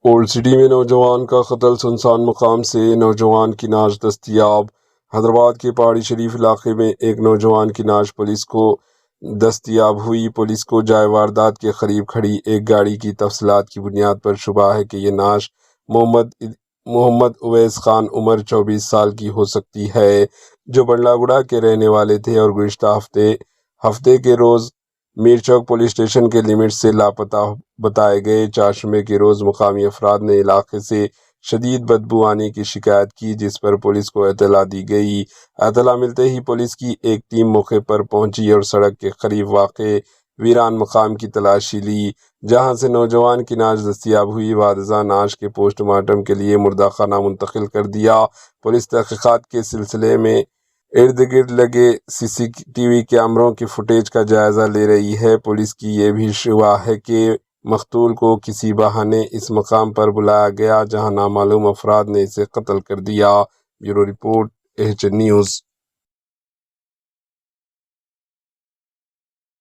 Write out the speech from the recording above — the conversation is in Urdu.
اولڈ سٹی میں نوجوان کا قتل، سنسان مقام سے نوجوان کی نعش دستیاب۔ حیدرآباد کے پہاڑی شریف علاقے میں ایک نوجوان کی نعش پولیس کو دستیاب ہوئی۔ پولیس کو جائے واردات کے قریب کھڑی ایک گاڑی کی تفصیلات کی بنیاد پر شبہ ہے کہ یہ نعش محمد اویس خان عمر 24 سال کی ہو سکتی ہے، جو بنڈلا گڑھا کے رہنے والے تھے اور گزشتہ ہفتے کے روز میر چوک پولیس اسٹیشن کے لمٹ سے لاپتہ بتائے گئے۔ چہارشنبے کے روز مقامی افراد نے علاقے سے شدید بدبو آنے کی شکایت کی، جس پر پولیس کو اطلاع دی گئی۔ اطلاع ملتے ہی پولیس کی ایک ٹیم موقع پر پہنچی اور سڑک کے قریب واقع ویران مقام کی تلاشی لی، جہاں سے نوجوان کی نعش دستیاب ہوئی۔ بعد ازاں نعش کے پوسٹ مارٹم کے لیے مردہ خانہ منتقل کر دیا۔ پولیس تحقیقات کے سلسلے میں ارد گرد لگے سی سی ٹی وی کیمروں کی فوٹیج کا جائزہ لے رہی ہے۔ پولیس کی یہ بھی شبہ ہے کہ مقتول کو کسی بہانے اس مقام پر بلایا گیا، جہاں نامعلوم افراد نے اسے قتل کر دیا۔ Bureau report, H N news.